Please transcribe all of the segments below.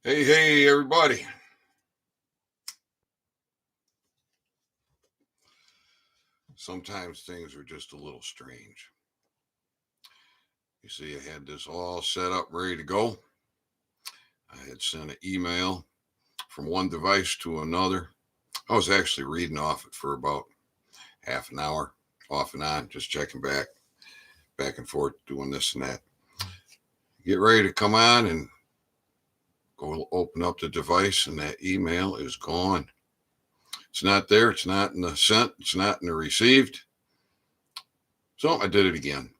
Hey, everybody. Sometimes things are just a little strange. You see, I had this all set up, ready to go. I had sent an email from one device to another. I was actually reading off it for about half an hour, off and on, just checking back and forth, doing this and that. Get ready to come on and go open up the device, and that email is gone. It's not there. It's not in the sent. It's not in the received. So I did it again.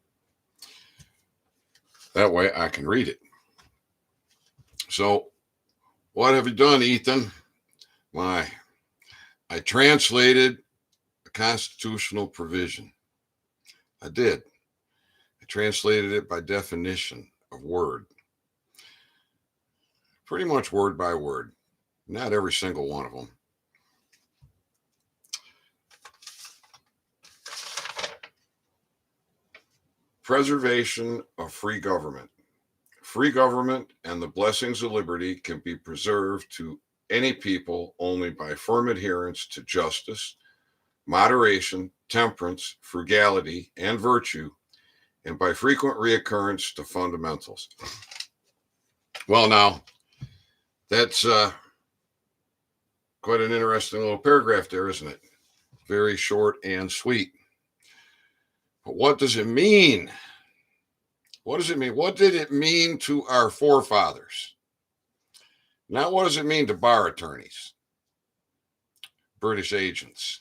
That way I can read it. So what have you done, Ethan? Why? I translated a constitutional provision. I did. I translated it by definition of word. Pretty much word by word. Not every single one of them. Preservation of free government. Free government and the blessings of liberty can be preserved to any people only by firm adherence to justice, moderation, temperance, frugality, and virtue, and by frequent reoccurrence to fundamentals. Well, now, that's quite an interesting little paragraph there, isn't it? Very short and sweet. But what does it mean? What does it mean? What did it mean to our forefathers? Now, what does it mean to bar attorneys, British agents?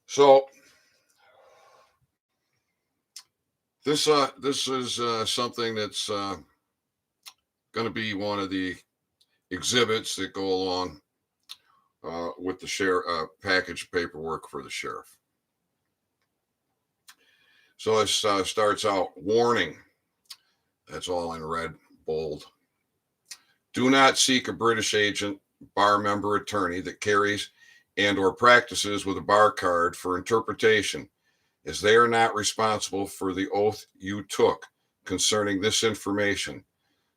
So this is something that's going to be one of the exhibits that go along with the sheriff package paperwork for the sheriff. So it starts out, warning. That's all in red, bold. Do not seek a British agent, bar member, attorney that carries and or practices with a bar card for interpretation, as they are not responsible for the oath you took concerning this information.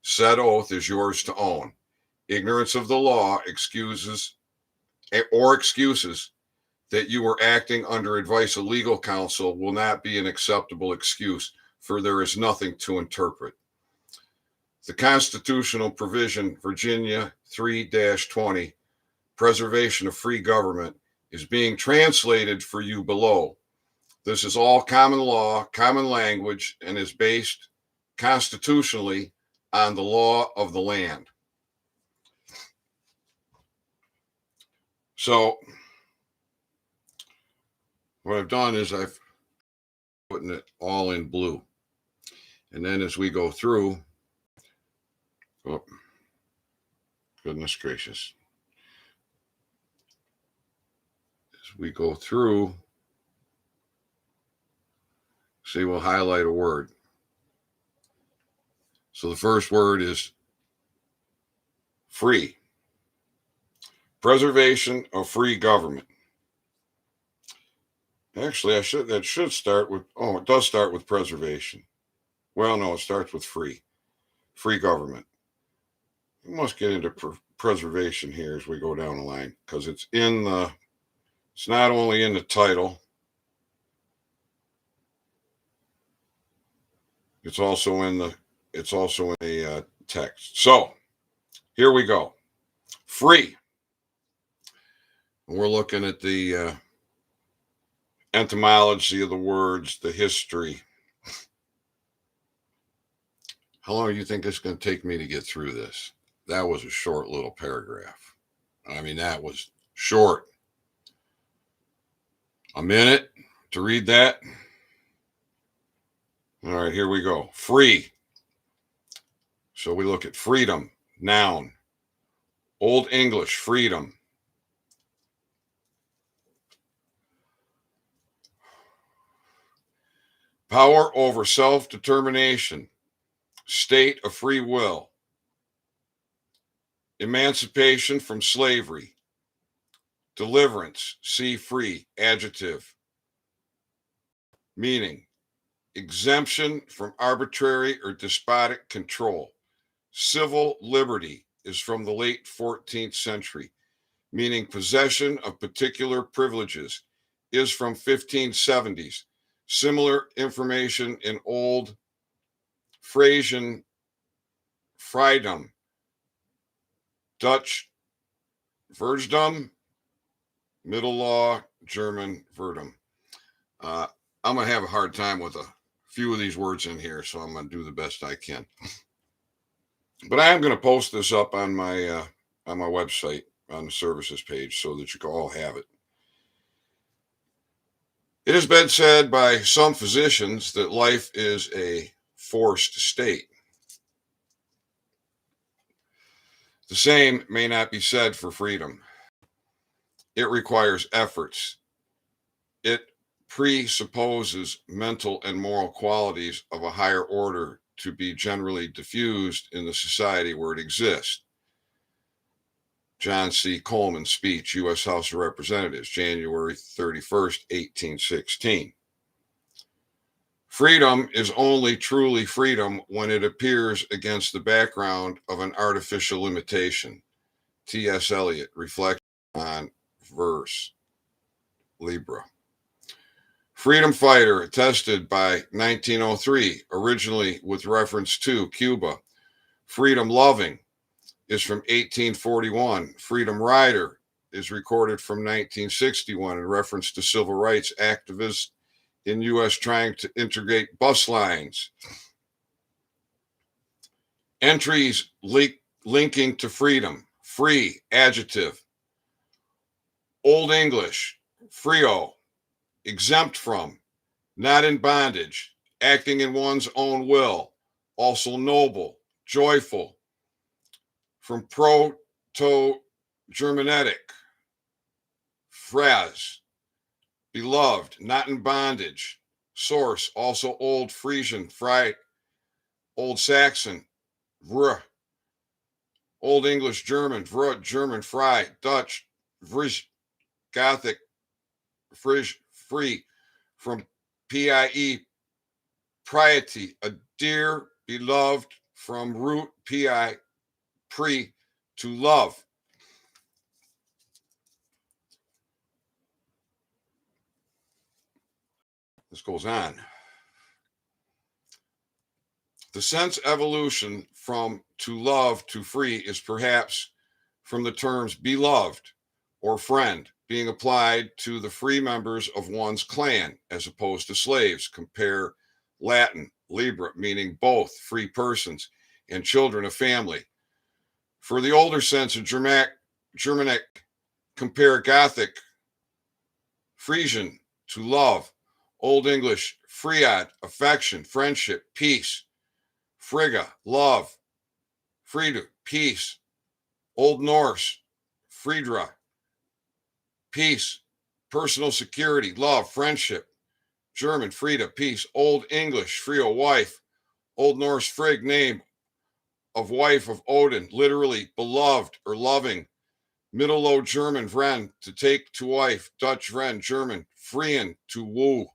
Said oath is yours to own. Ignorance of the law excuses that you were acting under advice of legal counsel will not be an acceptable excuse, for there is nothing to interpret. The constitutional provision, Virginia 3-20, preservation of free government, is being translated for you below. This is all common law, common language, and is based constitutionally on the law of the land. So what I've done is I've put it all in blue. And then as we go through, oh, goodness gracious. As we go through, see, we'll highlight a word. So the first word is free. Preservation of free government. Actually, that should start with, it does start with preservation. Well, no, it starts with free. Free government. We must get into preservation here as we go down the line, because it's not only in the title, it's also in the text. So here we go. Free. We're looking at the etymology of the words, the history. How long do you think it's going to take me to get through this? That was a short little paragraph. I mean, that was short. A minute to read that. All right, here we go. Free. So we look at freedom, noun. Old English, freedom. Power over self-determination, state of free will. Emancipation from slavery. Deliverance, see free, adjective. Meaning, exemption from arbitrary or despotic control. Civil liberty is from the late 14th century, meaning possession of particular privileges, is from 1570s. Similar information in Old Frisian Freedom, Dutch Verdom, Middle Law, German Verdum. I'm going to have a hard time with a few of these words in here, so I'm going to do the best I can. But I am going to post this up on my website on the services page so that you can all have it. It has been said by some physicians that life is a forced state. The same may not be said for freedom. It requires efforts. It presupposes mental and moral qualities of a higher order to be generally diffused in the society where it exists. John C. Coleman speech, U.S. House of Representatives, January 31st, 1816. Freedom is only truly freedom when it appears against the background of an artificial limitation. T.S. Eliot, Reflection on Verse Libra. Freedom fighter, attested by 1903, originally with reference to Cuba. Freedom loving is from 1841. Freedom rider is recorded from 1961 in reference to civil rights activists in U.S. trying to integrate bus lines. Entries linking to freedom. Free, adjective. Old English, frio, exempt from, not in bondage, acting in one's own will, also noble, joyful. From Proto-Germanic, phrase, beloved, not in bondage. Source, also Old Frisian, Fry, Old Saxon, vr. Old English, German, vr, German, fry, Dutch, vrish, Gothic, frish, free. From PIE, piety, a dear, beloved, from root PI, pre, to love. This goes on. The sense evolution from to love to free is perhaps from the terms beloved or friend being applied to the free members of one's clan as opposed to slaves. Compare Latin, libra, meaning both free persons and children of family. For the older sense of Germanic, compare Gothic, Frisian, to love. Old English, friad, affection, friendship, peace. Frigga, love. Frida, peace. Old Norse, Friedra, peace. Personal security, love, friendship. German, Frida, peace. Old English, Frio, wife. Old Norse, Frigg, name of wife of Odin, literally beloved or loving. Middle Low German, Vren, to take to wife. Dutch, Vren, German, Frien, to woo.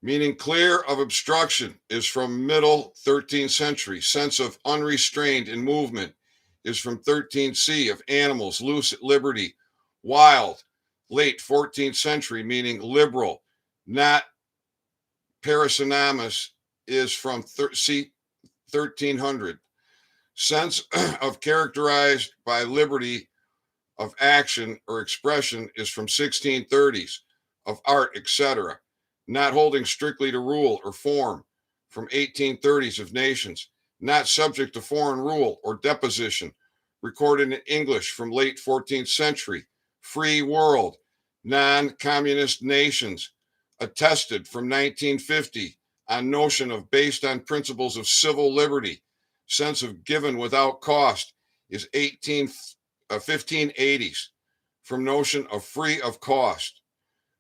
Meaning clear of obstruction is from middle 13th century. Sense of unrestrained in movement is from 13C, of animals, loose at liberty. Wild, late 14th century, meaning liberal, not parasynonymous, is from C 1300. Sense of characterized by liberty of action or expression is from 1630s, of art, etc. Not holding strictly to rule or form, from 1830s, of nations. Not subject to foreign rule or deposition, recorded in English from late 14th century. Free world, non-communist nations, attested from 1950 on notion of based on principles of civil liberty. Sense of given without cost is 1580s, from notion of free of cost.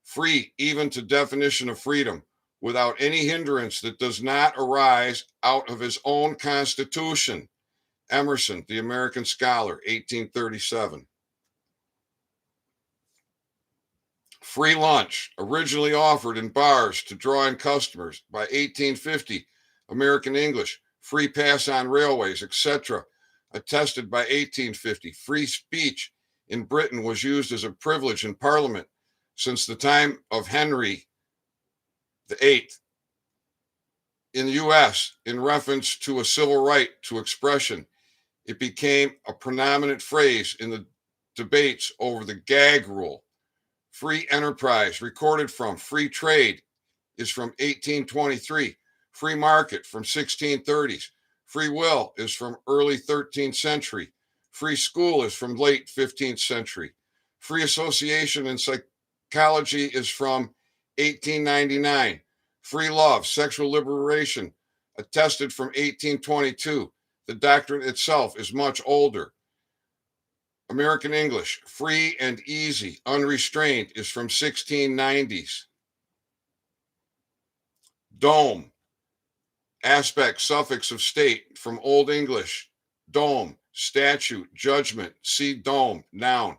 Free even to definition of freedom, without any hindrance that does not arise out of his own constitution. Emerson, the American Scholar, 1837. Free lunch, originally offered in bars to draw in customers. By 1850, American English, free pass on railways, etc. Attested by 1850. Free speech in Britain was used as a privilege in Parliament since the time of Henry VIII. In the US, in reference to a civil right to expression, it became a predominant phrase in the debates over the gag rule. Free enterprise, recorded from free trade, is from 1823. Free market from 1630s. Free will is from early 13th century. Free school is from late 15th century. Free association in psychology is from 1899. Free love, sexual liberation, attested from 1822. The doctrine itself is much older. American English, free and easy, unrestrained, is from 1690s. Dome, aspect, suffix of state, from Old English, dome, statute, judgment, see dome, noun.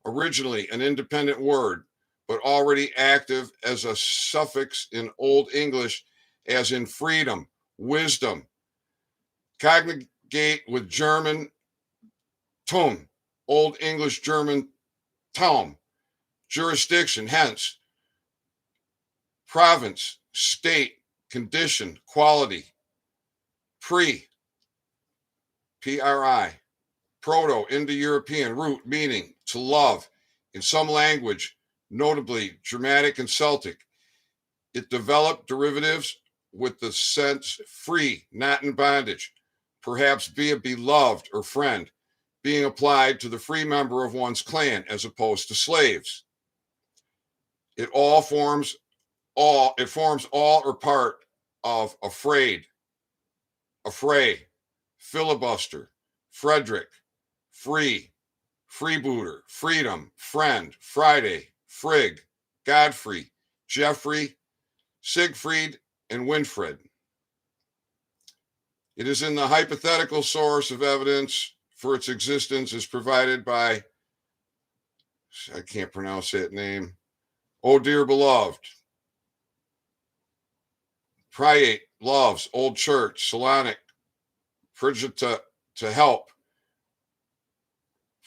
Originally an independent word, but already active as a suffix in Old English, as in freedom, wisdom. Congregate with German tum, Old English German Taum, jurisdiction, hence, province, state, condition, quality, pri, proto, Indo-European, root, meaning, to love, in some language, notably Germanic and Celtic. It developed derivatives with the sense free, not in bondage, perhaps be a beloved or friend, being applied to the free member of one's clan as opposed to slaves. It forms all or part of afraid, affray, filibuster, Frederick, free, freebooter, freedom, friend, Friday, Frig, Godfrey, Jeffrey, Siegfried, and Winfred. It is in the hypothetical source of evidence for its existence is provided by, I can't pronounce that name, oh dear beloved, Priate, loves, old church, Salonic, Frigita, to help,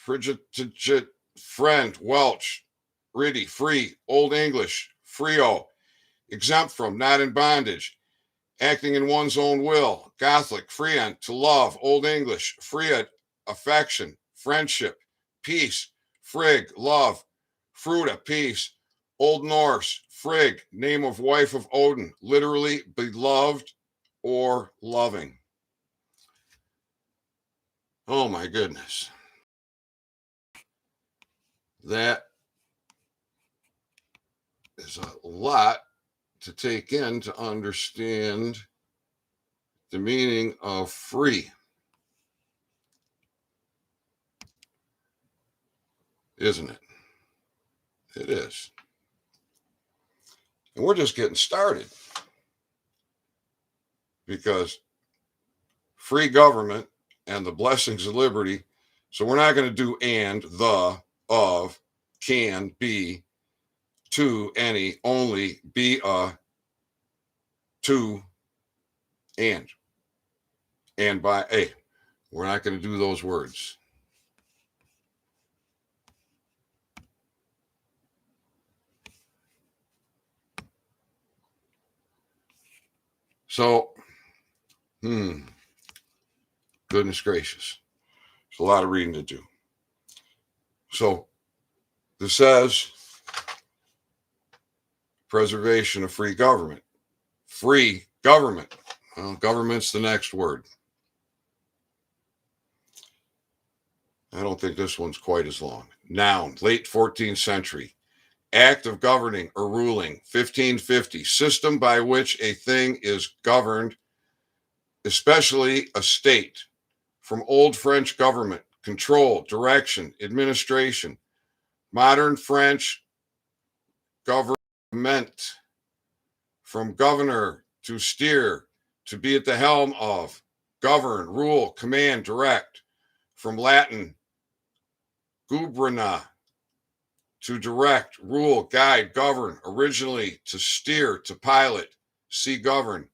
Frigita, friend, Welch, Riddy, free, Old English, Frio, exempt from, not in bondage, acting in one's own will, Catholic, friend, to love, Old English, friad, affection, friendship, peace, frig, love, fruta, peace, Old Norse, Frigg, name of wife of Odin, literally beloved or loving. Oh my goodness. That is a lot to take in to understand the meaning of free. Isn't it? It is. And we're just getting started, because free government and the blessings of liberty. So we're not going to do and, the, of, can, be, to, any, only, be, to, and by a. We're not going to do those words. So, goodness gracious. It's a lot of reading to do. So, this says preservation of free government. Free government. Well, government's the next word. I don't think this one's quite as long. Noun, late 14th century. Act of governing or ruling, 1550. System by which a thing is governed, especially a state. From Old French government, control, direction, administration. Modern French government, from governor, to steer, to be at the helm of, govern, rule, command, direct. From Latin, guberna, to direct, rule, guide, govern, originally to steer, to pilot, see govern,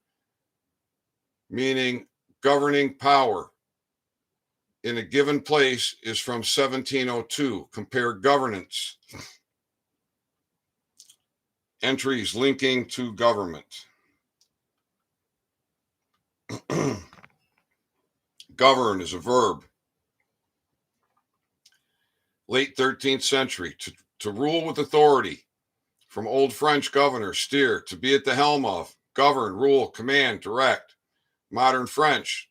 meaning governing power in a given place is from 1702. Compare governance. Entries linking to government. Govern is a verb. Late 13th century, to rule with authority. From Old French governor, steer, to be at the helm of, govern, rule, command, direct. Modern French,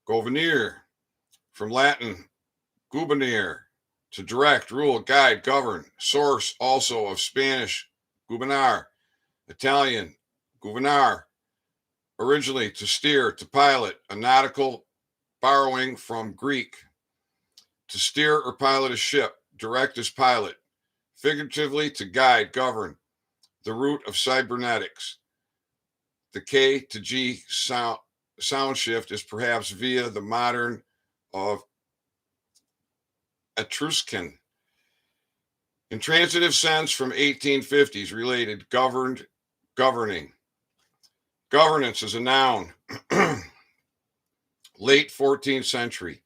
gouverner. From Latin, gubernere, to direct, rule, guide, govern. Source also of Spanish, gubernar. Italian, governar. Originally to steer, to pilot, a nautical borrowing from Greek. To steer or pilot a ship, direct as pilot. Figuratively, to guide, govern. The root of cybernetics. The K to G sound shift is perhaps via the modern of Etruscan. In transitive sense from 1850s, related, governed, governing. Governance is a noun. Late 14th century.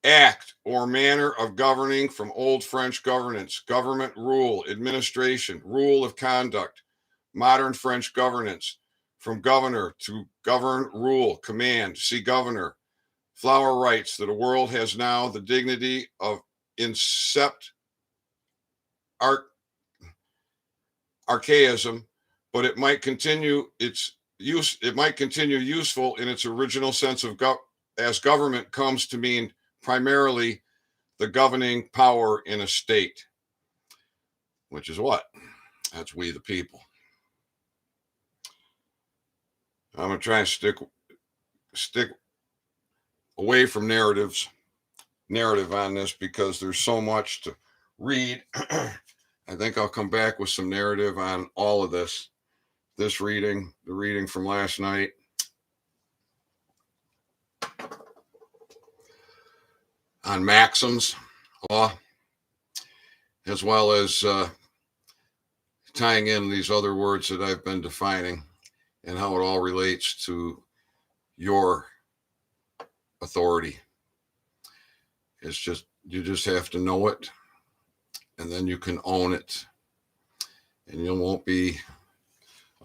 Act or manner of governing from Old French governance, government rule, administration, rule of conduct. Modern French governance, from governor to govern, rule, command, see governor. Flower writes that a world has now the dignity of incept archaism, but it might continue its use. It might continue useful in its original sense of as government comes to mean primarily the governing power in a state, which is what? That's we the people. I'm going to try and stick away from narrative on this because there's so much to read. I think I'll come back with some narrative on all of this. This reading, the reading from last night. On maxims, law, as well as tying in these other words that I've been defining and how it all relates to your authority. It's just, you just have to know it, and then you can own it, and you won't be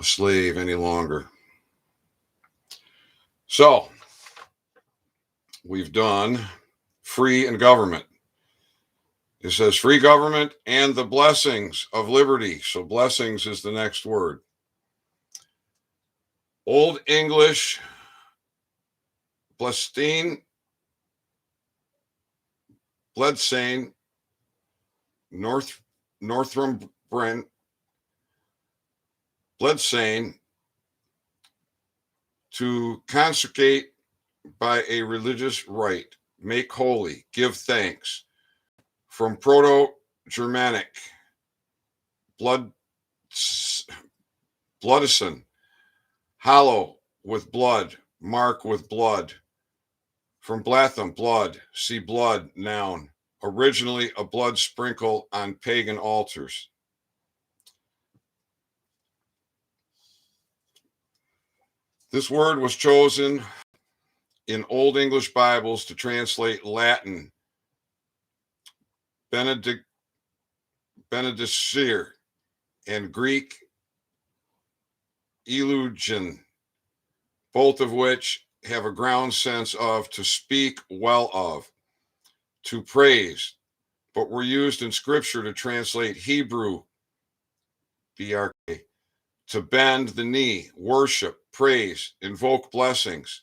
a slave any longer. So, we've done free and government. It says free government and the blessings of liberty. So blessings is the next word. Old English, blessing, Bledsain, Northumbrian, Bledsain, to consecrate by a religious rite, make holy, give thanks. From Proto-Germanic, bloodison, hollow with blood, mark with blood. From Blatham, blood, see blood, noun. Originally a blood sprinkle on pagan altars. This word was chosen in Old English Bibles to translate Latin benedicere and Greek eulogion, both of which have a ground sense of to speak well of, to praise, but were used in scripture to translate Hebrew, BRK, to bend the knee, worship, praise, invoke blessings.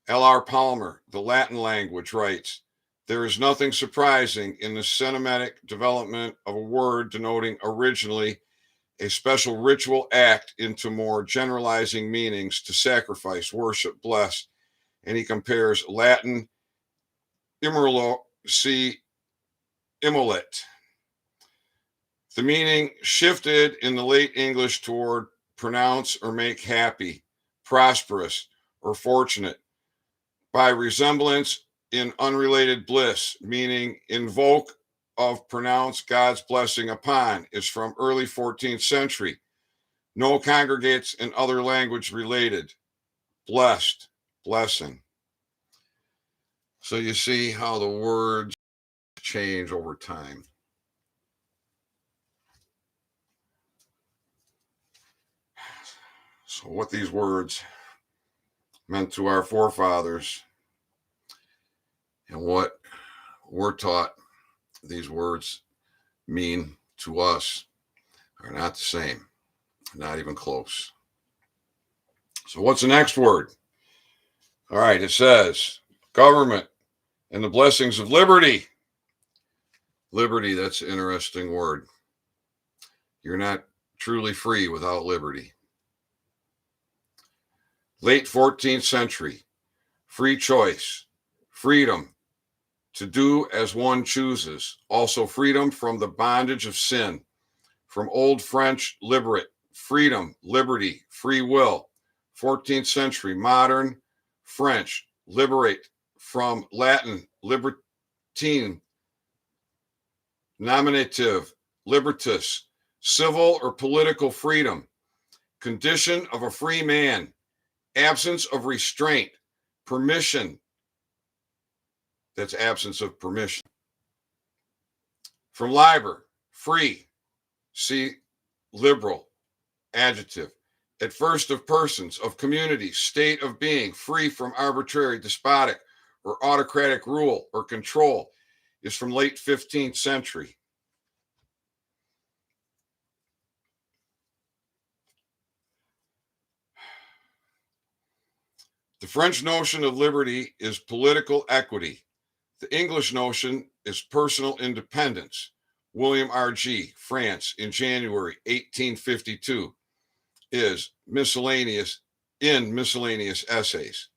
L.R. Palmer, the Latin language, writes, there is nothing surprising in the Semitic development of a word denoting originally a special ritual act into more generalizing meanings to sacrifice, worship, bless. And he compares Latin immolo, see immolet. The meaning shifted in the late English toward pronounce or make happy, prosperous, or fortunate, by resemblance in unrelated bliss, meaning invoke of pronounce God's blessing upon is from early 14th century. No congregates in other language related. Blessed, blessing. So you see how the words change over time. So what these words meant to our forefathers and what we're taught these words mean to us are not the same, not even close. So what's the next word? All right, it says government and the blessings of liberty. Liberty, that's an interesting word. You're not truly free without liberty. Late 14th century, free choice, freedom to do as one chooses, also freedom from the bondage of sin, from Old French liberate, freedom, liberty, free will. 14th century, modern French, liberate, from Latin, libertine, nominative, libertas, civil or political freedom, condition of a free man, absence of restraint, permission, that's absence of permission. From liber, free, see liberal, adjective. At first of persons, of communities, state of being, free from arbitrary, despotic, or autocratic rule or control, is from late 15th century. The French notion of liberty is political equity. The English notion is personal independence. William R.G., France, in January 1852, is miscellaneous essays.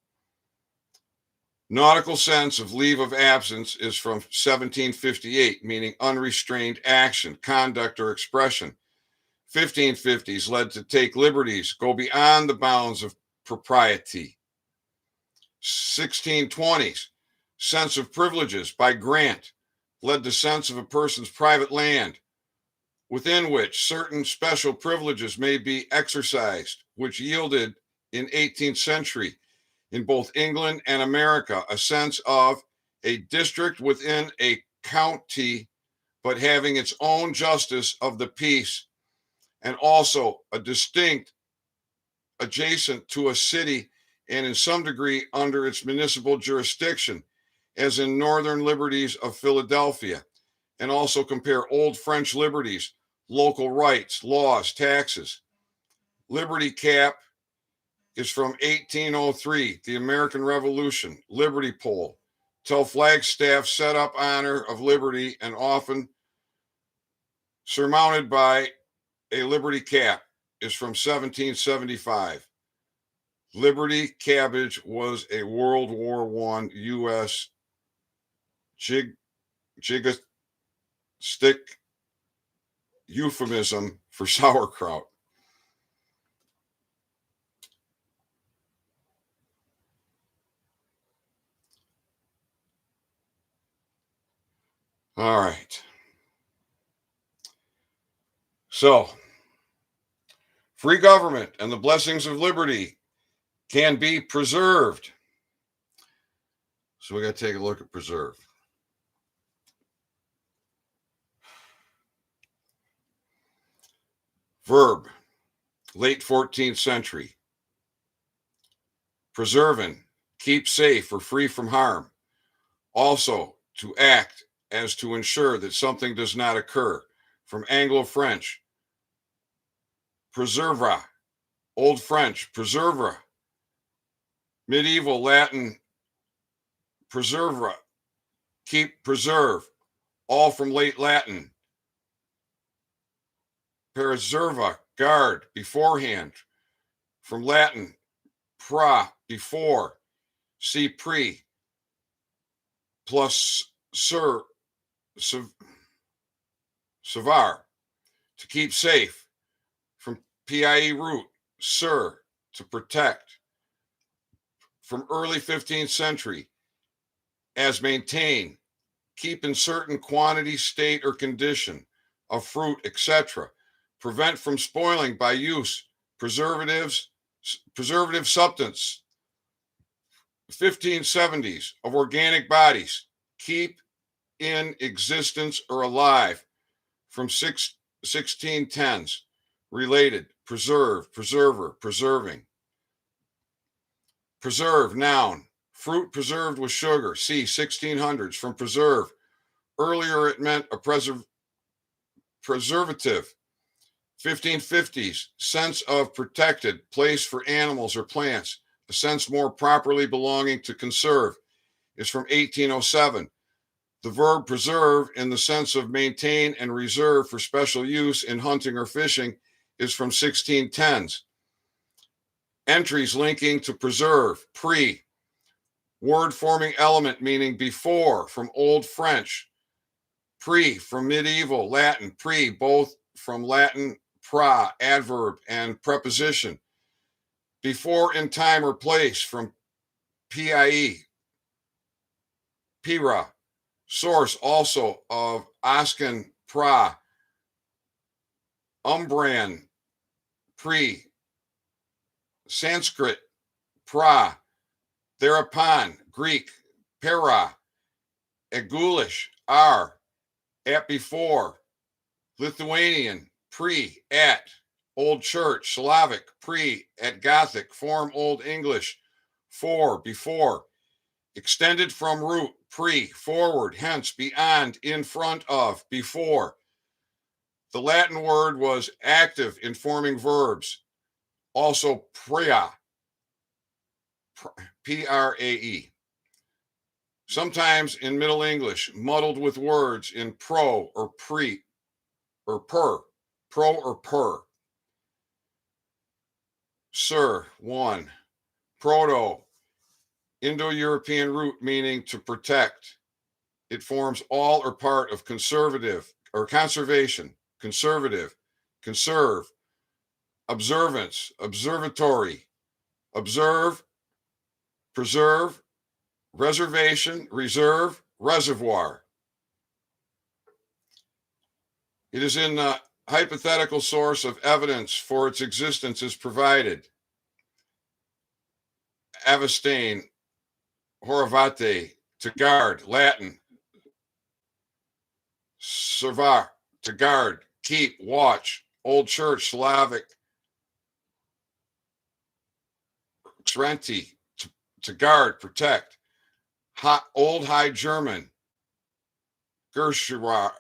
Nautical sense of leave of absence is from 1758, meaning unrestrained action, conduct, or expression. 1550s led to take liberties, go beyond the bounds of propriety. 1620s, sense of privileges by grant led to sense of a person's private land, within which certain special privileges may be exercised, which yielded in 18th century in both England and America a sense of a district within a county, but having its own justice of the peace, and also a distinct adjacent to a city and in some degree under its municipal jurisdiction, as in Northern Liberties of Philadelphia, and also compare Old French liberties, local rights, laws, taxes. Liberty Cap is from 1803, the American Revolution, Liberty Pole, till Flagstaff set up honor of liberty and often surmounted by a Liberty Cap, is from 1775. Liberty Cabbage was a World War I U.S. Jigastic euphemism for sauerkraut. All right. So, free government and the blessings of liberty can be preserved. So we got to take a look at preserve. Verb, late 14th century. Preserving, keep safe or free from harm. Also, to act as to ensure that something does not occur. From Anglo-French, preserva, Old French, preserva, medieval Latin, preserva, keep, preserve, all from late Latin. Preserva, guard, beforehand, from Latin, pra, before, see pre, plus ser, savar, to keep safe, from pie root, ser, to protect. From early 15th century, as maintain, keep in certain quantity, state, or condition of fruit, etc. Prevent from spoiling by use, preservative substance, 1570s of organic bodies, keep in existence or alive from 1610s, related, preserve, preserver, preserving. Preserve, noun, fruit preserved with sugar, c. 1600s, from preserve. Earlier it meant a preservative. 1550s, sense of protected, place for animals or plants, a sense more properly belonging to conserve, is from 1807. The verb preserve, in the sense of maintain and reserve for special use in hunting or fishing, is from 1610s. Entries linking to preserve, pre. Word forming element meaning before, from Old French. Pre, from medieval Latin. Pre, both from Latin pra, adverb, and preposition. Before in time or place, from pie, pira. Source also of Askan pra, Umbrian pre, Sanskrit pra, thereupon, Greek para, Egulish ar, at before, Lithuanian pre, at, Old Church, Slavic pre, at Gothic, form Old English for, before, extended from root, pre, forward, hence, beyond, in front of, before. The Latin word was active in forming verbs, also prea, P-R-A-E. Sometimes in Middle English, muddled with words in pro or pre or per, pro or per. Sir, one. Proto, Indo-European root meaning to protect. It forms all or part of conservative or conservation, conservative, conserve, observance, observatory, observe, preserve, reservation, reserve, reservoir. It is in the hypothetical source of evidence for its existence is provided. Avestain, horavate, to guard, Latin. Servar, to guard, keep, watch. Old Church, Slavic. Xrenti, to guard, protect. Old High German, Gersharwa,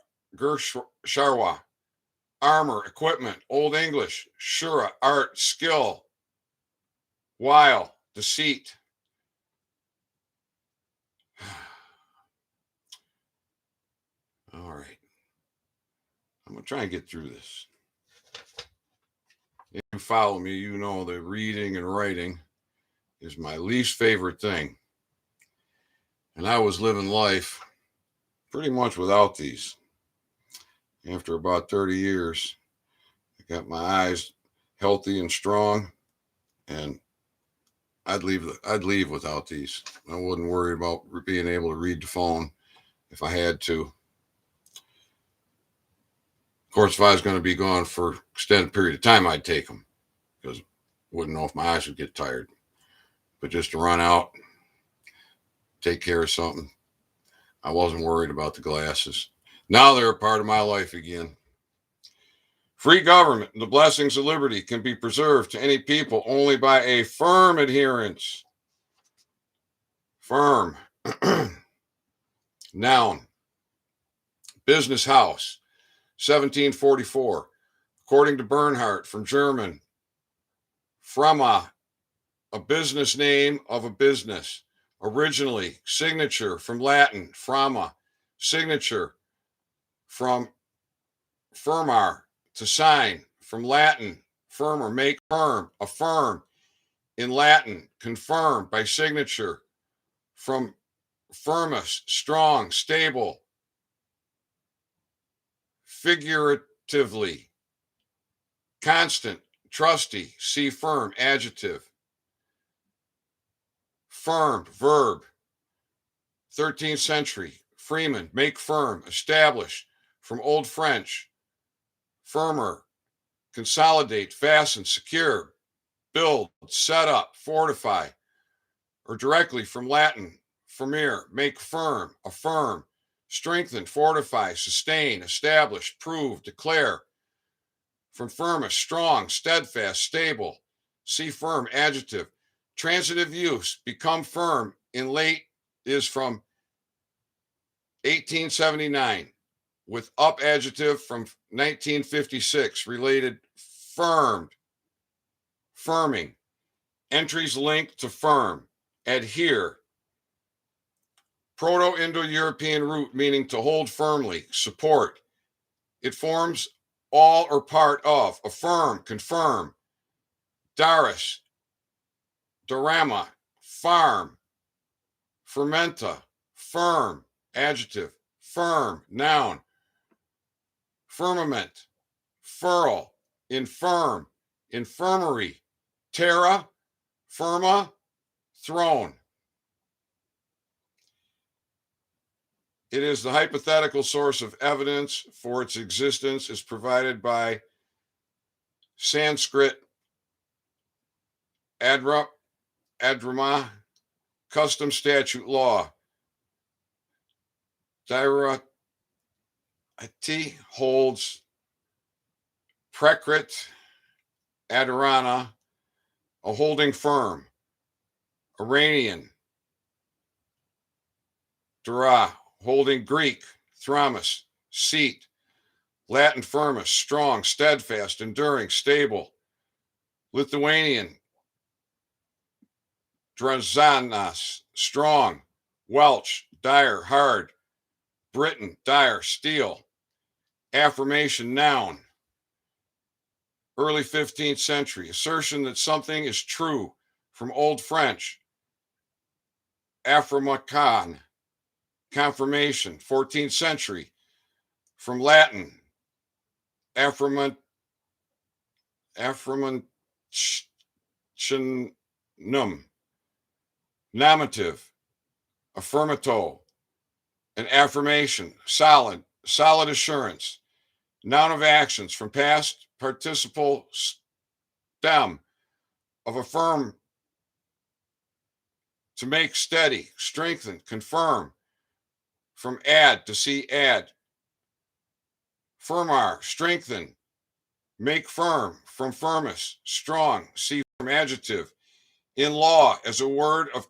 armor, equipment. Old English, shura, art, skill. Wile, deceit. All right. I'm going to try and get through this. If you follow me, you know that reading and writing is my least favorite thing. And I was living life pretty much without these. After about 30 years, I got my eyes healthy and strong, and I'd leave without these. I wouldn't worry about being able to read the phone if I had to. Of course, if I was going to be gone for an extended period of time, I'd take them because I wouldn't know if my eyes would get tired. But just to run out, take care of something, I wasn't worried about the glasses. Now they're a part of my life again. Free government and the blessings of liberty can be preserved to any people only by a firm adherence. Firm. Noun. Business house. 1744. According to Bernhardt, from German. Frama, a business name of a business. Originally, signature, from Latin. Frama, signature. From firmar, to sign, from Latin. Firmer, make firm, affirm. In Latin, confirm by signature. From firmus, strong, stable. Figuratively, constant, trusty, see firm, adjective. Firm, verb. 13th century, Freeman, make firm, establish. From Old French, firmer, consolidate, fasten, secure, build, set up, fortify. Or directly from Latin, firmere, make firm, affirm, strengthen, fortify, sustain, establish, prove, declare. From firmus, strong, steadfast, stable. See firm, adjective. Transitive use, become firm in late is from 1879, with up adjective from 1956, related firmed, firming. Entries linked to firm, adhere. Proto-Indo-European root meaning to hold firmly, support. It forms all or part of, affirm, confirm. Daris, dorama, farm. Fermenta, firm, adjective. Firm, noun. Firmament, furl, infirm, infirmary. Terra, firma, throne. It is the hypothetical source of evidence for its existence is provided by Sanskrit adrama, custom statute law. Dairati holds prekrit adarana, a holding firm. Iranian, dara, holding Greek, thramus, seat. Latin firmus, strong, steadfast, enduring, stable. Lithuanian, drazanas, strong. Welsh, dire, hard. Britain, dire, steel. Affirmation, noun. Early 15th century, assertion that something is true. From Old French, affirmation, confirmation. 14th century, from Latin, affirmationum, nominative, affirmato, an affirmation, solid, solid assurance. Noun of actions, from past participle stem, of affirm, to make steady, strengthen, confirm. From add, to see add. Firmar, strengthen, make firm. From firmus, strong, see from adjective. In law, as a word of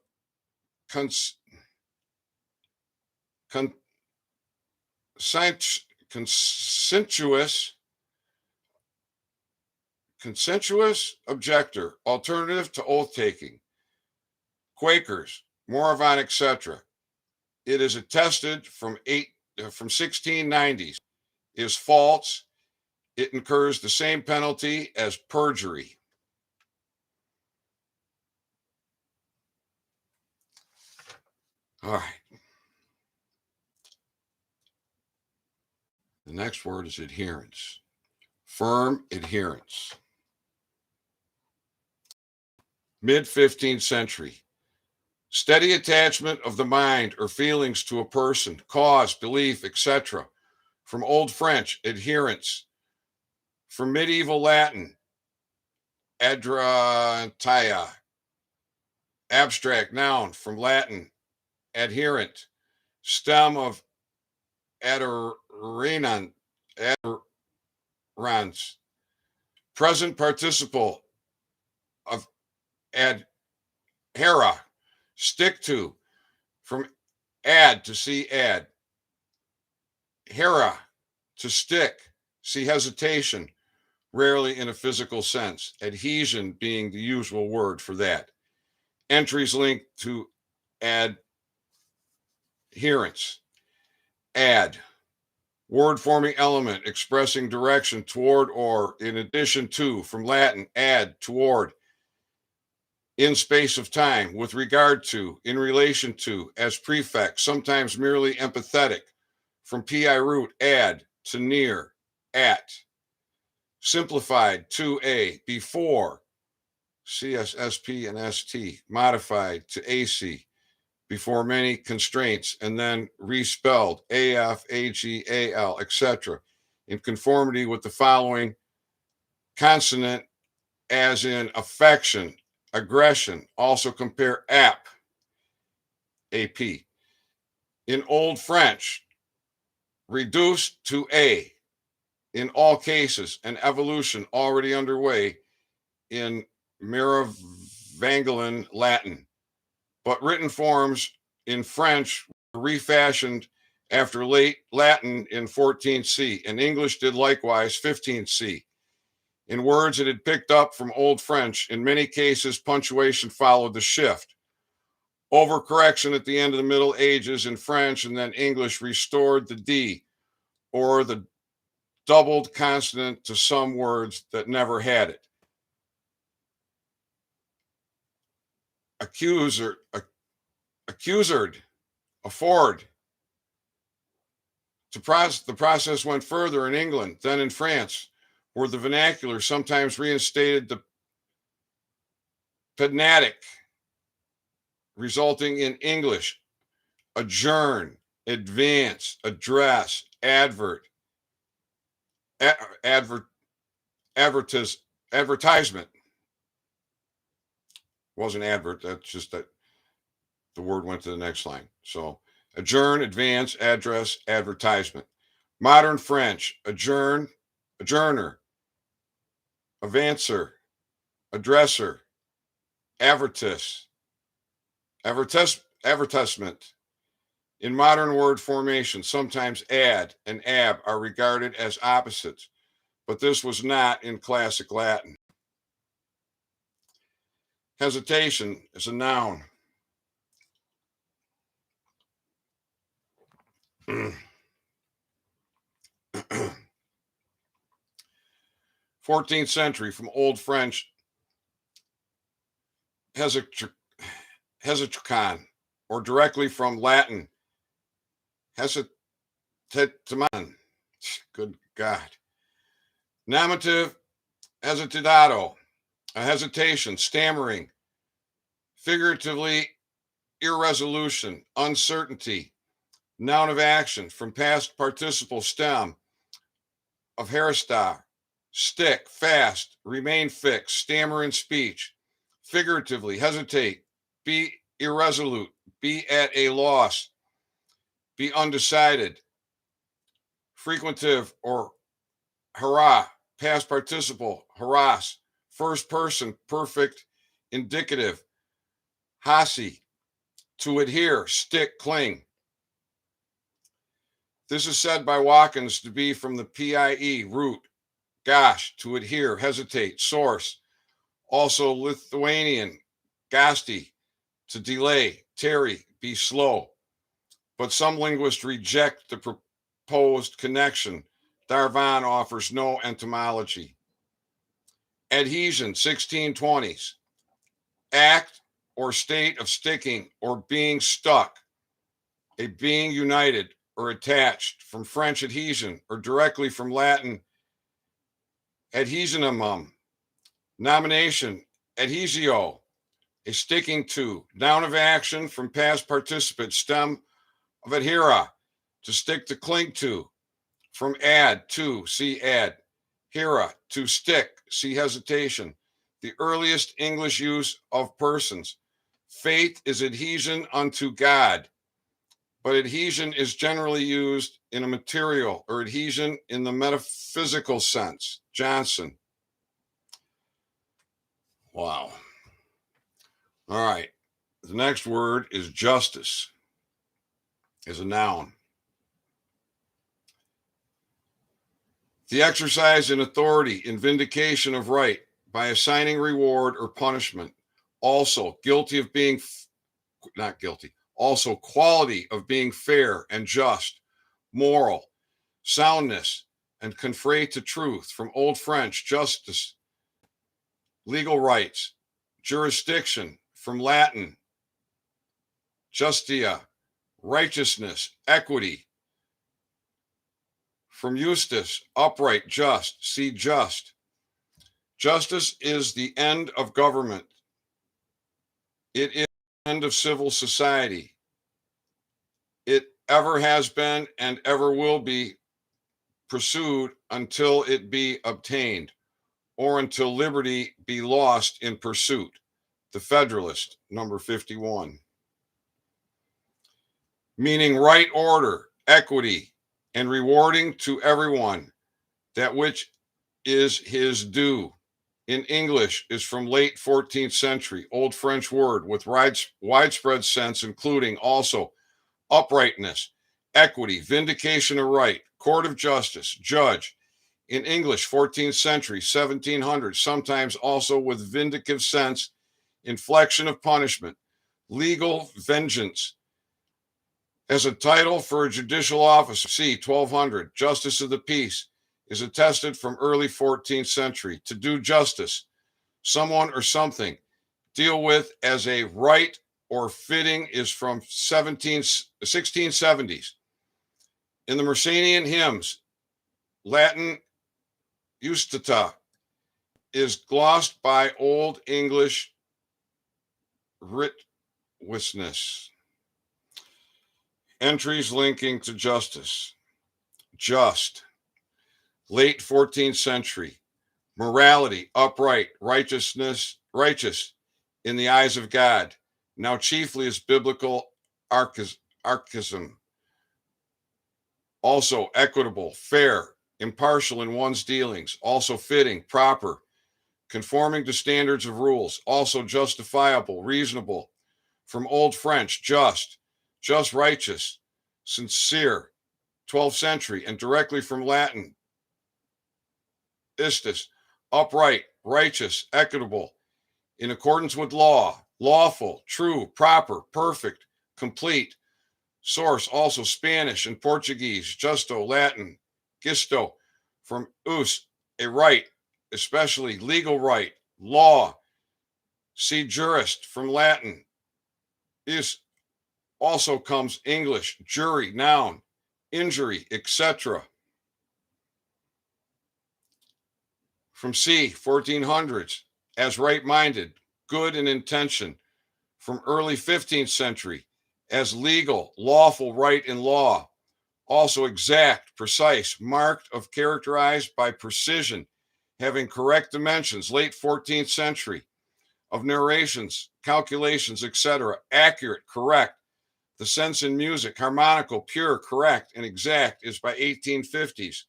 consensuous objector, alternative to oath taking. Quakers, Moravan, etc. It is attested from 1690s, is false. It incurs the same penalty as perjury. All right. The next word is adherence. Firm adherence. Mid 15th century. Steady attachment of the mind or feelings to a person, cause, belief, etc. From Old French, adherence. From medieval Latin, adrantia. Abstract noun, from Latin, adherent. Stem of adherence. Present participle of adhera, stick to. From add, to see add. Hera, to stick. See hesitation, rarely in a physical sense. Adhesion being the usual word for that. Entries linked to adherence. Add, word forming element expressing direction toward or in addition to. From Latin, add, toward. In space of time, with regard to, in relation to, as prefix, sometimes merely empathetic. From pi root, add, to near, at. Simplified, to a, before, CSSP and ST. Modified to AC. before many constraints, and then respelled AF, AG, AL, etc., in conformity with the following consonant, as in affection, aggression. Also compare AP, AP. In Old French, reduced to A. In all cases, an evolution already underway in Merovingian Latin, but written forms in French were refashioned after late Latin in 14C, and English did likewise 15C. In words it had picked up from Old French, in many cases, punctuation followed the shift. Overcorrection at the end of the Middle Ages in French, and then English restored the D, or the doubled consonant, to some words that never had it. Accuser, accusered, afford. The process went further in England, then in France, where the vernacular sometimes reinstated the pednatic, resulting in English adjourn, advance, address, advertisement. Wasn't advert, that's just that the word went to the next line. So adjourn, advance, address, advertisement. Modern French, adjourn, adjourner, avancer, addresser, advertisement. In modern word formation, sometimes ad and ab are regarded as opposites, but this was not in classic Latin. Hesitation is a noun. 14th century, from Old French, hesitricon, or directly from Latin, hesitamen. Good God. Nominative, hesitado, a hesitation, stammering. Figuratively, irresolution, uncertainty. Noun of action, from past participle stem, of heristar, stick, fast, remain fixed, stammer in speech. Figuratively, hesitate, be irresolute, be at a loss, be undecided. Frequentive, or hara, past participle, harass, first person, perfect, indicative. Hasi, to adhere, stick, cling. This is said by Watkins to be from the PIE root, gosh, to adhere, hesitate, source. Also Lithuanian, gasti, to delay, tarry, be slow. But some linguists reject the proposed connection. Darvan offers no etymology. Adhesion, 1620s. Act or state of sticking or being stuck. A being united or attached, from French adhesion, or directly from Latin adhesionum. Nomination, adhesio, a sticking to. Noun of action, from past participant, stem of adhera, to stick, to cling to. From add, to, see add. Hera, to stick, see hesitation. The earliest English use of persons. Faith is adhesion unto God, but adhesion is generally used in a material, or adhesion in the metaphysical sense. Johnson. Wow. All right. The next word is justice, is a noun. The exercise in authority in vindication of right by assigning reward or punishment. Also guilty of being, not guilty, also quality of being fair and just, moral, soundness, and confrere to truth, from Old French, justice, legal rights. Jurisdiction, from Latin, justia, righteousness, equity. From justus, upright, just, see just. Justice is the end of government. It is the end of civil society. ever has been and ever will be pursued until it be obtained, or until liberty be lost in pursuit. The Federalist, number 51. Meaning right order, equity, and rewarding to everyone that which is his due. In English is from late 14th century, Old French word with widespread sense, including also uprightness, equity, vindication of right, court of justice, judge. In English, 14th century, 1700s, sometimes also with vindicative sense, inflection of punishment, legal vengeance. As a title for a judicial officer, c. 1200, justice of the peace, is attested from early 14th century. To do justice, someone or something, deal with as a right or fitting, is from 1670s. In the Mycenaean hymns, Latin justita is glossed by Old English writness. Entries linking to justice. Just. Late 14th century. Morality, upright, righteousness, righteous in the eyes of God. Now chiefly as biblical archaism. Also equitable, fair, impartial in one's dealings. Also fitting, proper, conforming to standards of rules. Also justifiable, reasonable. From Old French, just righteous, sincere, 12th century, and directly from Latin, istus, upright, righteous, equitable, in accordance with law, lawful, true, proper, perfect, complete. Source also Spanish and Portuguese, justo, Latin, gisto, from us, a right, especially legal right, law. See jurist from Latin, is also comes English, jury, noun, injury, etc. From C, 1400s, as right-minded, good in intention. From early 15th century, as legal, lawful, right in law. Also exact, precise, marked of characterized by precision, having correct dimensions, late 14th century, of narrations, calculations, etc. Accurate, correct. The sense in music, harmonical, pure, correct, and exact, is by 1850s.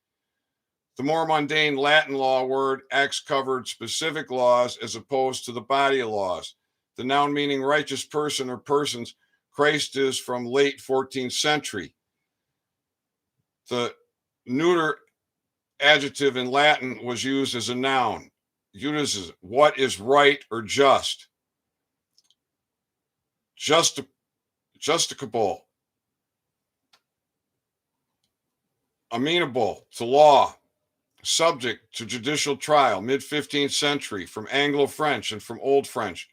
The more mundane Latin law word X covered specific laws as opposed to the body of laws. The noun meaning righteous person or persons, Christ, is from late 14th century. The neuter adjective in Latin was used as a noun. Used as what is right or just. Justicable, amenable to law, subject to judicial trial, mid 15th century, from Anglo-French and from Old French,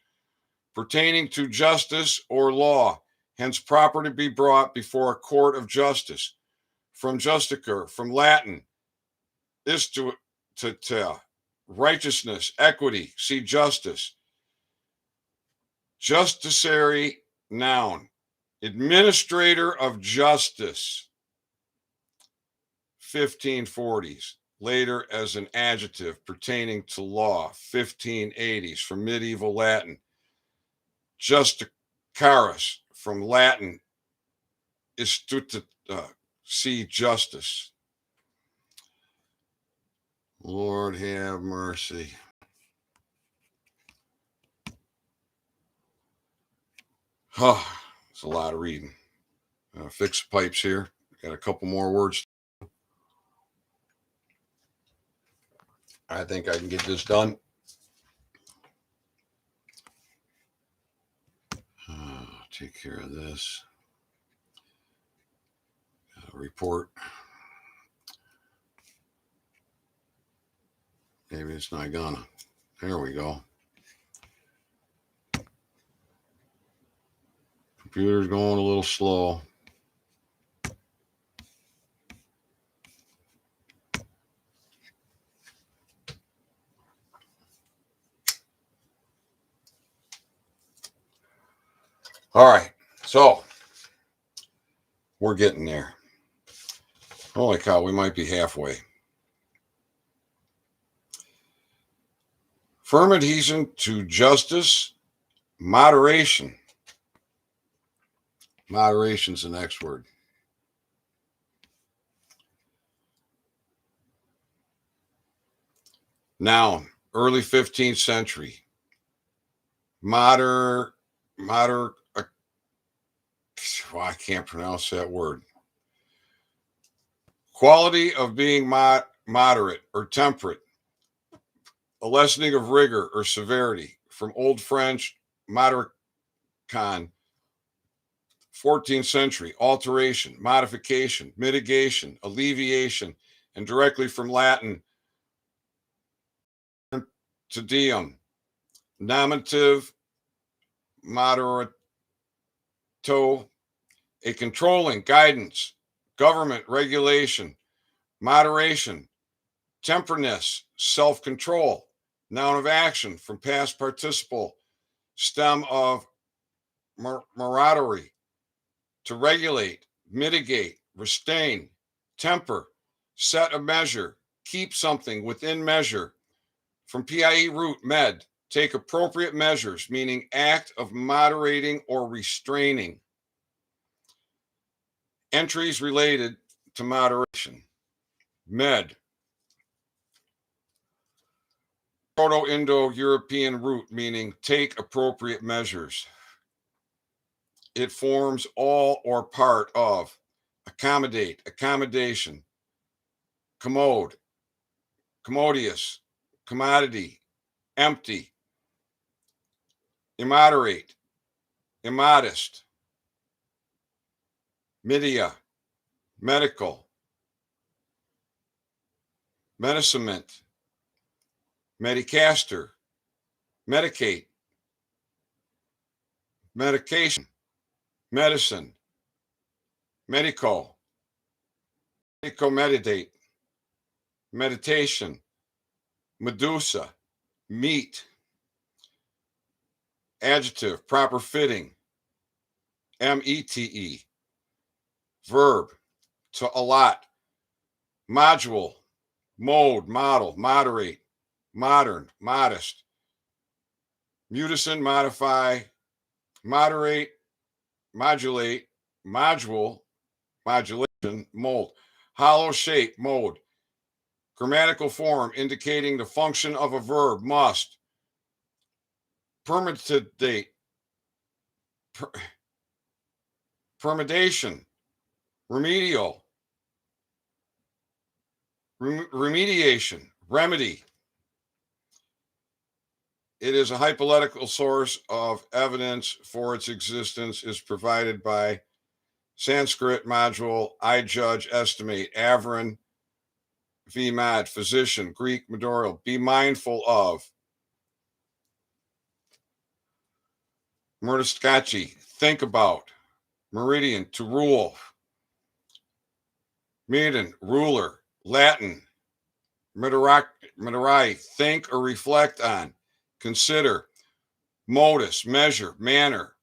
pertaining to justice or law, hence proper to be brought before a court of justice. From justicer, from Latin, is to righteousness, equity, see justice. Justiciary, noun, administrator of justice, 1540s. Later as an adjective pertaining to law, 1580s, from medieval Latin. Justicarus, from Latin, see justice. Lord have mercy. It's a lot of reading. Fix the pipes here. Got a couple more words. I think I can get this done. Take care of this. Report. Maybe it's not gonna. There we go. Computer's going a little slow. All right. So We're getting there. Holy cow, we might be halfway. Firm adhesion to justice, moderation. Moderation's the next word. Noun, early 15th century. Well, I can't pronounce that word. Quality of being moderate or temperate. A lessening of rigor or severity. From Old French, modericon, 14th century, alteration, modification, mitigation, alleviation, and directly from Latin, to diem, nominative, moderato, a controlling, guidance, government, regulation, moderation, temperance, self-control, noun of action, from past participle, stem of moderatory, to regulate, mitigate, restrain, temper, set a measure, keep something within measure, from PIE root, med, take appropriate measures, meaning act of moderating or restraining. Entries related to moderation. Med, Proto-Indo-European root, meaning take appropriate measures. It forms all or part of, accommodate, accommodation, commode, commodious, commodity, empty, immoderate, immodest, media, medical, medicament, medicaster, medicate, medication, medicine, medico, meditate, meditation, medusa, meat, adjective, proper fitting, mete, verb, to allot, module, mode, model, moderate, modern, modest, mudison, modify, moderate, modulate, module, modulation, mold, hollow shape, mode, grammatical form indicating the function of a verb, must, permitted, permidation, remedial, remediation, remedy. It is a hypothetical source of evidence for its existence is provided by Sanskrit module, I judge, estimate, Avron, VMAD, physician, Greek, Medorial, be mindful of, Murdiskachi, think about, meridian, to rule, Medan, ruler, Latin, Midarai, think or reflect on, consider, modus, measure, manner,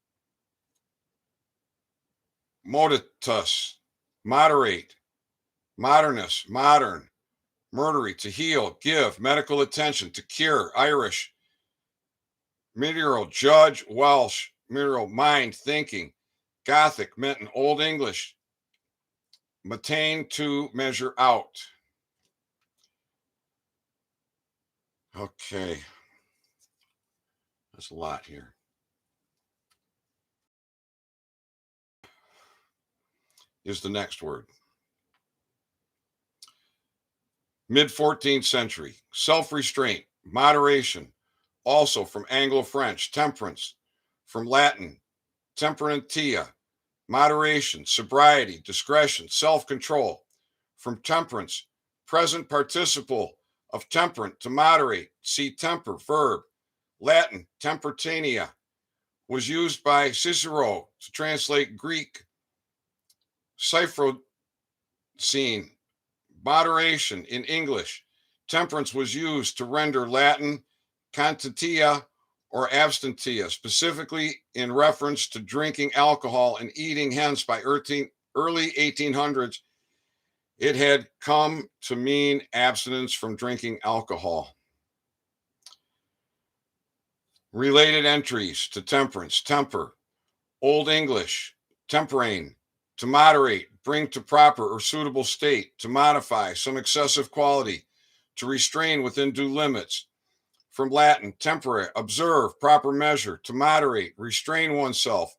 moditus, moderate, modernus, modern, murdery, to heal, give, medical attention, to cure, Irish, meteoral, judge, Welsh, meteoral, mind, thinking, Gothic, meant in Old English, maintain, to measure out. Okay, that's a lot here. Is the next word. Mid 14th century, self-restraint, moderation, also from Anglo-French, temperance, from Latin, temperantia, moderation, sobriety, discretion, self-control, from temperance, present participle of temperate, to moderate, see temper, verb, Latin, temperania, was used by Cicero to translate Greek, Cyphrocene, moderation in English. Temperance was used to render Latin continentia or abstentia, specifically in reference to drinking alcohol and eating hence by early 1800s, it had come to mean abstinence from drinking alcohol. Related entries to temperance: temper, Old English, temperane, to moderate, bring to proper or suitable state, to modify some excessive quality, to restrain within due limits. From Latin, temperare, observe, proper measure, to moderate, restrain oneself.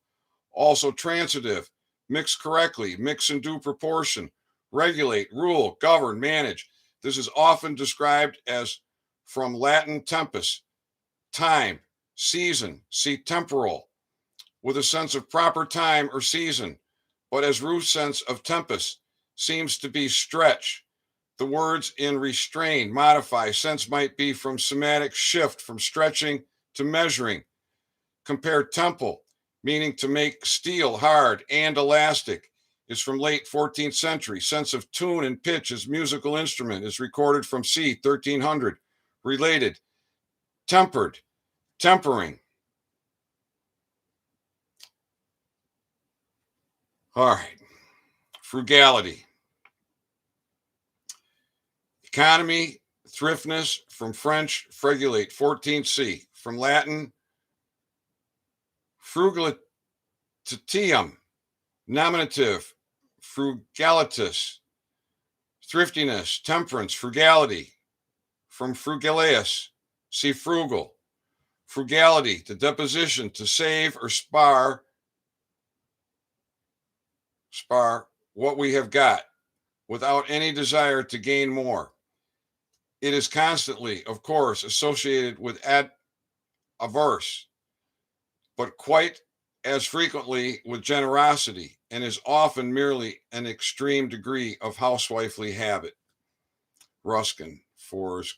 Also transitive, mix correctly, mix in due proportion, regulate, rule, govern, manage. This is often described as from Latin tempus, time, season, see temporal, with a sense of proper time or season, but as root sense of tempus seems to be stretch. The words in restrain, modify, sense might be from semantic shift from stretching to measuring. Compare temple, meaning to make steel hard and elastic, is from late 14th century. Sense of tune and pitch as musical instrument is recorded from c. 1300. Related, tempered, tempering. All right, frugality. Economy, thriftness, from French, frugulate, 14th C. From Latin, frugalitium, nominative, frugalitas, thriftiness, temperance, frugality. From frugaleus, see frugal. Frugality, the deposition, to save or spar what we have got without any desire to gain more. It is constantly, of course, associated with averse, but quite as frequently with generosity, and is often merely an extreme degree of housewifely habit. Ruskin, Forrest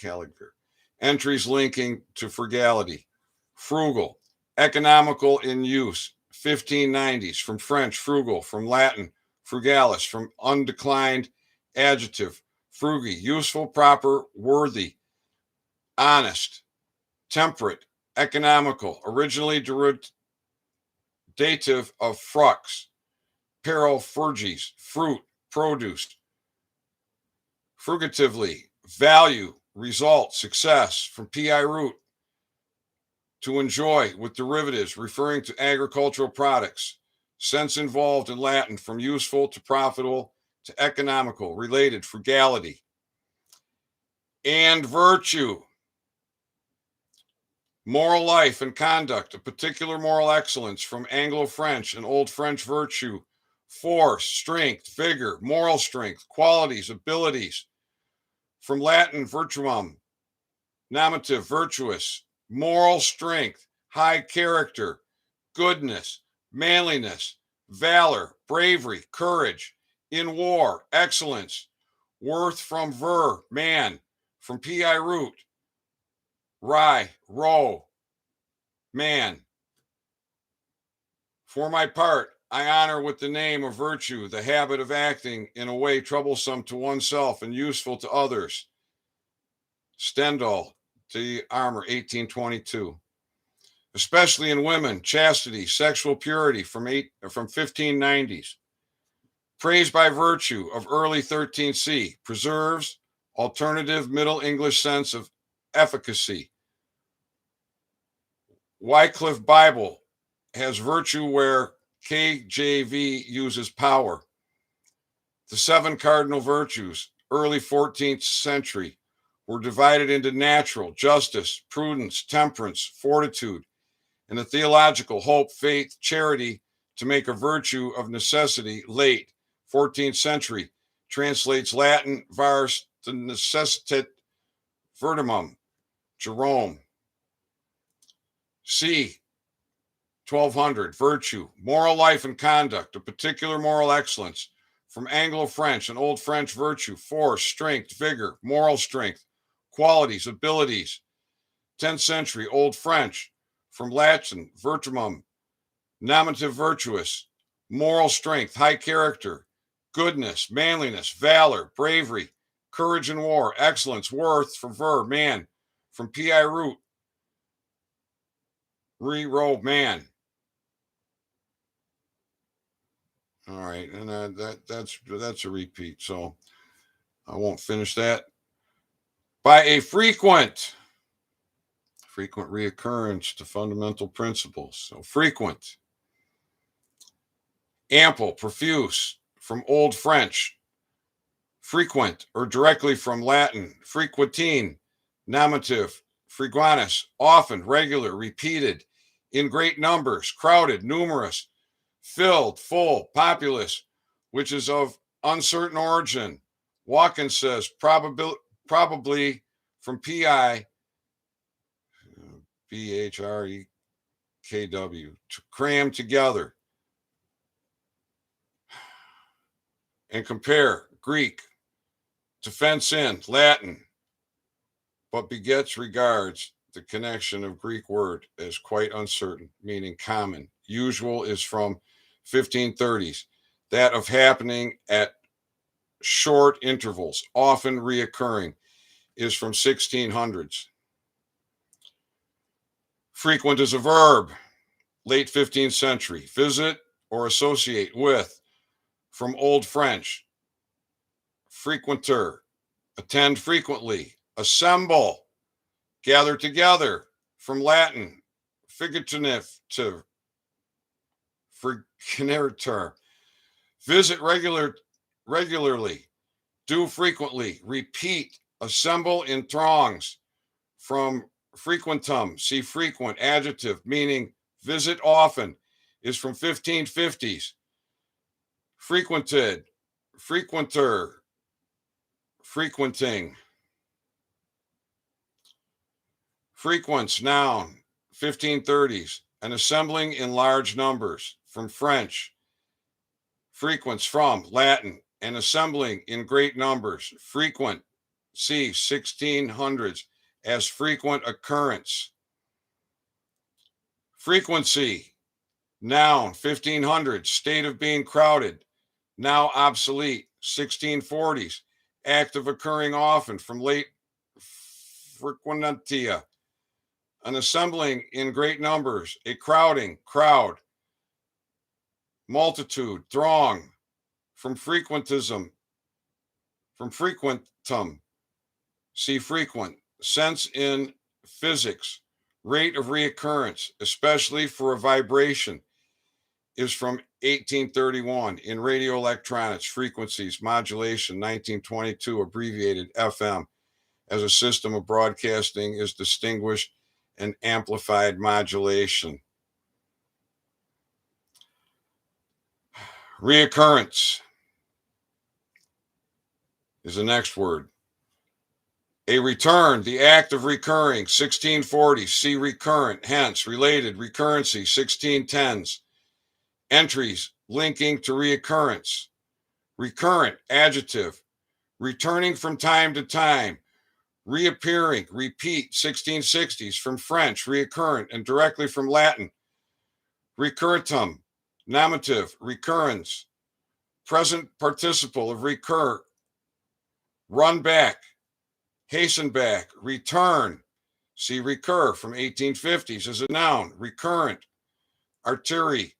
Gallagher. Entries linking to frugality. Frugal, economical in use, 1590s, from French, frugal, from Latin, frugalis, from undeclined adjective, frugi, useful, proper, worthy, honest, temperate, economical, originally dative of frux, peril, furges, fruit, produce, frugatively, value, result, success, from pi root, to enjoy, with derivatives referring to agricultural products, sense involved in Latin, from useful to profitable to economical, related, frugality, and virtue. Moral life and conduct, a particular moral excellence, from Anglo-French and Old French virtue, force, strength, vigor, moral strength, qualities, abilities. From Latin virtuum, nominative, virtuous, moral strength, high character, goodness, manliness, valor, bravery, courage, in war, excellence, worth, from man, from pi root, row, man. For my part, I honor with the name of virtue the habit of acting in a way troublesome to oneself and useful to others. Stendhal, the Armor, 1822. Especially in women, chastity, sexual purity, from 1590s. Praise by virtue, of early 13th C, preserves alternative Middle English sense of efficacy. Wycliffe Bible has virtue where KJV uses power. The 7 cardinal virtues, early 14th century, were divided into natural, justice, prudence, temperance, fortitude, and the theological, hope, faith, charity, to make a virtue of necessity, late 14th century, translates Latin vars to necessitate virtumum, Jerome. C. 1200, virtue, moral life and conduct, a particular moral excellence, from Anglo-French and Old French virtue, force, strength, vigor, moral strength, qualities, abilities. 10th century, Old French, from Latin, virtumum, nominative, virtuous, moral strength, high character, goodness, manliness, valor, bravery, courage in war, excellence, worth, from man, from pi root, man. All right, and that's a repeat, so I won't finish that. By a frequent reoccurrence to fundamental principles. So frequent, ample, profuse, from Old French, frequent, or directly from Latin, frequentine, nominative, frequentis, often, regular, repeated, in great numbers, crowded, numerous, filled, full, populous, which is of uncertain origin. Watkins says probably from PIBHREKW, to cram together. And compare Greek to fence in, Latin, but begets regards the connection of Greek word as quite uncertain, meaning common. Usual is from 1530s, that of happening at short intervals, often reoccurring, is from 1600s. Frequent is a verb, late 15th century. Visit or associate with, from Old French. Frequenter, attend frequently. Assemble, gather together, from Latin. Figurative, frequenter. Visit regularly. Do frequently. Repeat. Assemble in throngs, from frequentum. See frequent, adjective, meaning visit often, is from 1550s. Frequented, frequenter, frequenting. Frequents, noun, 1530s. An assembling in large numbers, from French. Frequents, from Latin. An assembling in great numbers. Frequent, see 1600s, as frequent occurrence. Frequency, noun, 1500s. State of being crowded, now obsolete. 1640s. Act of occurring often, from late frequentia. An assembling in great numbers, a crowding, crowd. Multitude, throng, from frequentism, from frequentum. See frequent. Sense in physics, rate of reoccurrence, especially for a vibration, is from 1831. In radio electronics, frequencies, modulation, 1922, abbreviated FM, as a system of broadcasting, is distinguished and amplified modulation. Reoccurrence is the next word. A return, the act of recurring, 1640. See recurrent, hence related, recurrency, 1610s. Entries linking to reoccurrence. Recurrent, adjective, returning from time to time. Reappearing, repeat, 1660s, from French, reoccurrent, and directly from Latin. Recurrentum, nominative, recurrence. Present participle of recur. Run back, hasten back, return. See recur, from 1850s, as a noun. Recurrent, artery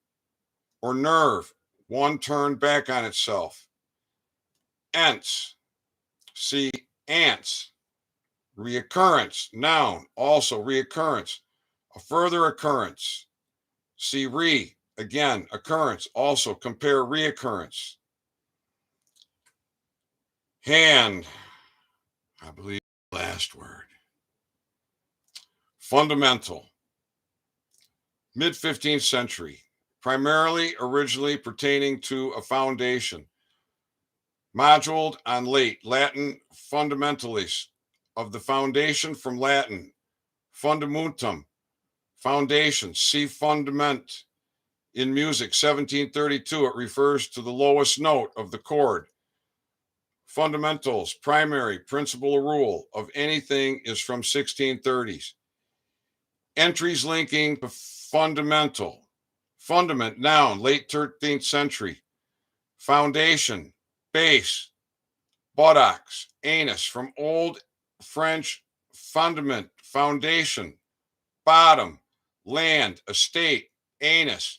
or nerve, one turned back on itself. Ants, see ants. Reoccurrence, noun, also reoccurrence. A further occurrence. See again, occurrence, also compare reoccurrence. Hand, I believe the last word. Fundamental, mid 15th century, primarily originally pertaining to a foundation. Moduled on late Latin fundamentalis, of the foundation, from Latin fundamentum, foundation. See fundament. In music, 1732, it refers to the lowest note of the chord. Fundamentals, primary, principle, or rule of anything, is from 1630s. Entries linking to fundamental. Fundament, noun, late 13th century. Foundation, base, buttocks, anus, from Old French fundament, foundation. Bottom, land, estate, anus,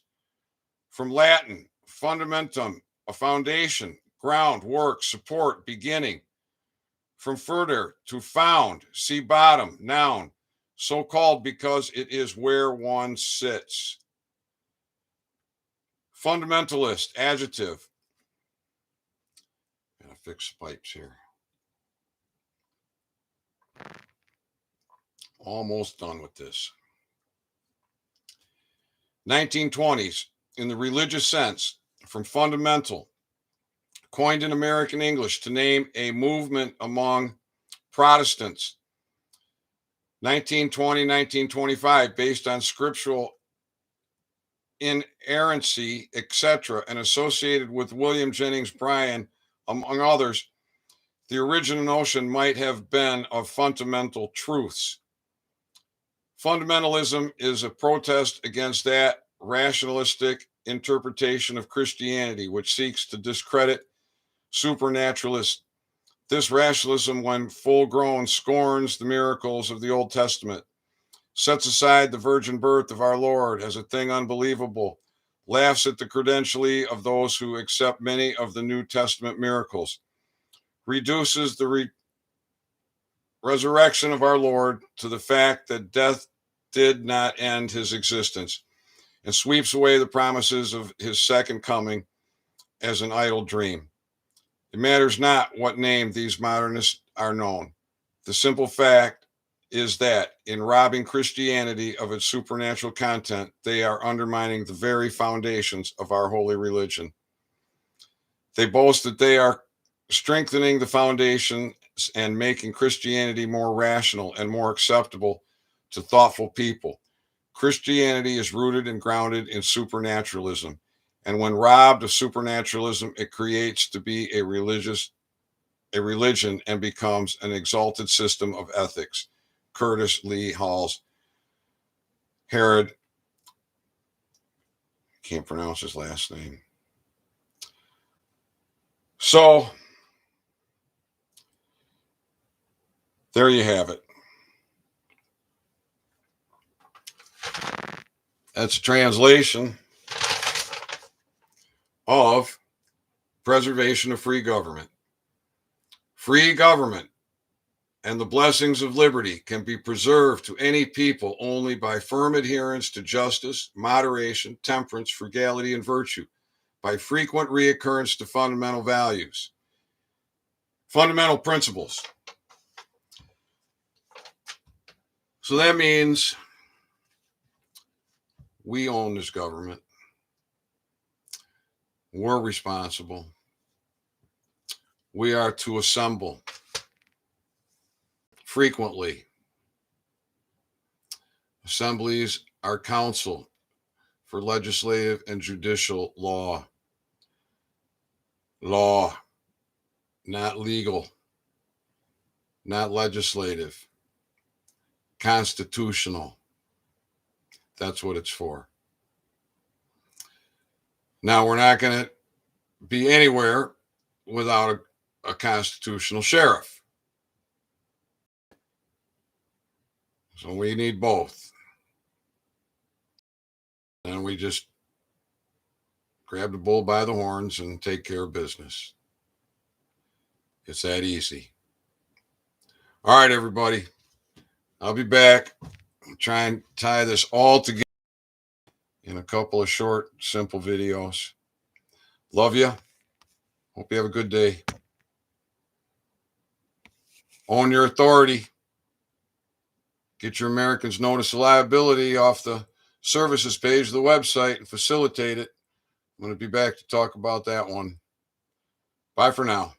from Latin fundamentum, a foundation, ground, work, support, beginning. From further, to found, see bottom, noun, so called because it is where one sits. Fundamentalist, adjective. Gotta fix the pipes here. Almost done with this. 1920s, in the religious sense, from fundamental, coined in American English to name a movement among Protestants. 1920, 1925, based on scriptural inerrancy, etc., and associated with William Jennings Bryan, among others. The original notion might have been of fundamental truths. Fundamentalism is a protest against that rationalistic interpretation of Christianity, which seeks to discredit supernaturalists. This rationalism, when full grown, scorns the miracles of the Old Testament, sets aside the virgin birth of our Lord as a thing unbelievable, laughs at the credentially of those who accept many of the New Testament miracles, reduces the resurrection of our Lord to the fact that death did not end his existence, and sweeps away the promises of his second coming as an idle dream. It matters not what name these modernists are known. The simple fact is that in robbing Christianity of its supernatural content, they are undermining the very foundations of our holy religion. They boast that they are strengthening the foundations and making Christianity more rational and more acceptable to thoughtful people. Christianity is rooted and grounded in supernaturalism, and when robbed of supernaturalism, it creates to be a religion and becomes an exalted system of ethics. Curtis Lee Hall's Herod, can't pronounce his last name. So there you have it. That's a translation of Preservation of Free Government. Free government and the blessings of liberty can be preserved to any people only by firm adherence to justice, moderation, temperance, frugality, and virtue, by frequent reoccurrence to fundamental values, fundamental principles. So that means we own this government. We're responsible. We are to assemble frequently. Assemblies are council for legislative and judicial law. Law, not legal, not legislative. Constitutional. That's what it's for. Now, we're not going to be anywhere without a constitutional sheriff. So we need both. And we just grab the bull by the horns and take care of business. It's that easy. All right, everybody. I'll be back. I'll try and tie this all together in a couple of short, simple videos. Love you. Hope you have a good day. Own your authority. Get your Americans Notice of Liability off the services page of the website and facilitate it. I'm going to be back to talk about that one. Bye for now.